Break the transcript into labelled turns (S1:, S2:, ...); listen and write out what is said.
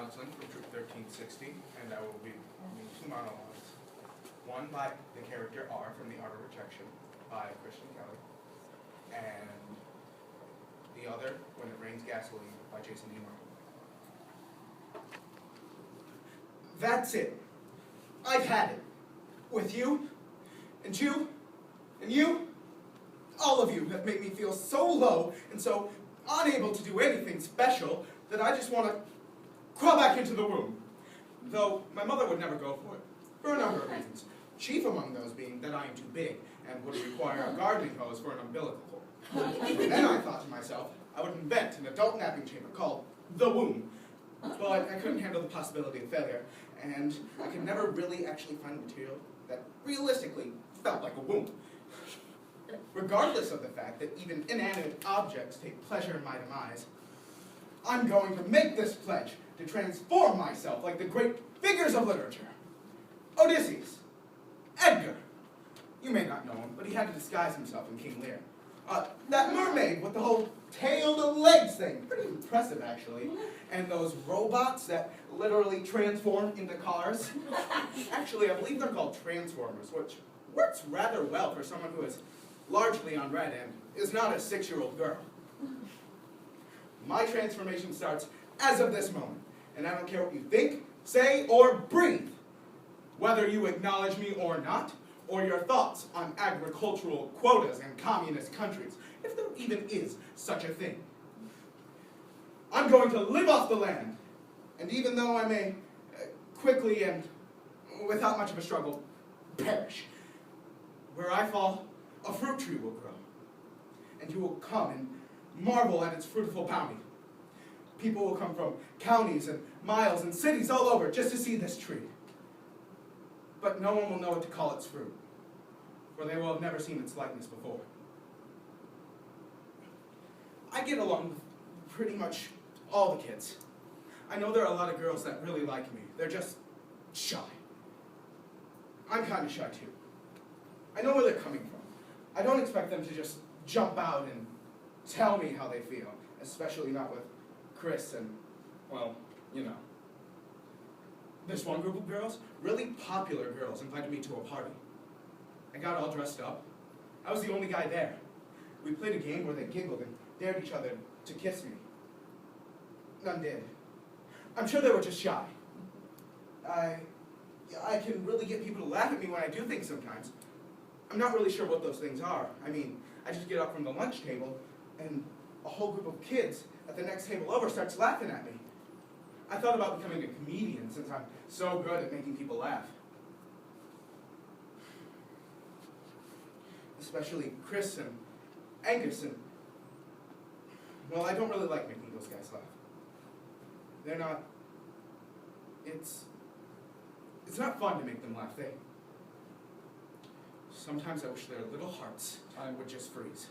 S1: Gosling from Troop 1360, and I will be performing 2 monologues. One by the character R from The Art of Rejection by Christian Kelly, and the other, When It Rains Gasoline by Jason D. Martin. That's it. I've had it. With you, and you, and you. All of you have made me feel so low and so unable to do anything special that I just want to crawl back into the womb. Though my mother would never go for it, for a number of reasons. Chief among those being that I am too big and would require a gardening hose for an umbilical cord. And then I thought to myself, I would invent an adult napping chamber called the womb. But I couldn't handle the possibility of failure, and I could never really actually find material that realistically felt like a womb. Regardless of the fact that even inanimate objects take pleasure in my demise, I'm going to make this pledge to transform myself like the great figures of literature. Odysseus, Edgar. You may not know him, but he had to disguise himself in King Lear. That mermaid with the whole tail to legs thing, pretty impressive actually. And those robots that literally transform into cars. Actually, I believe they're called transformers, which works rather well for someone who is largely unread and is not a 6-year-old girl. My transformation starts as of this moment, and I don't care what you think, say, or breathe. Whether you acknowledge me or not, or your thoughts on agricultural quotas in communist countries, if there even is such a thing. I'm going to live off the land, and even though I may quickly and without much of a struggle perish, where I fall, a fruit tree will grow, and you will come and marvel at its fruitful bounty. People will come from counties and miles and cities all over just to see this tree. But no one will know what to call its fruit, for they will have never seen its likeness before. I get along with pretty much all the kids. I know there are a lot of girls that really like me. They're just shy. I'm kind of shy too. I know where they're coming from. I don't expect them to just jump out and tell me how they feel, especially not with Chris and, well, you know. This one group of girls, really popular girls, invited me to a party. I got all dressed up. I was the only guy there. We played a game where they giggled and dared each other to kiss me. None did. I'm sure they were just shy. I can really get people to laugh at me when I do things sometimes. I'm not really sure what those things are. I mean, I just get up from the lunch table and a whole group of kids at the next table over starts laughing at me. I thought about becoming a comedian since I'm so good at making people laugh. Especially Chris and Angus and, well, I don't really like making those guys laugh. They're not, it's not fun to make them laugh. Sometimes I wish their little hearts would just freeze.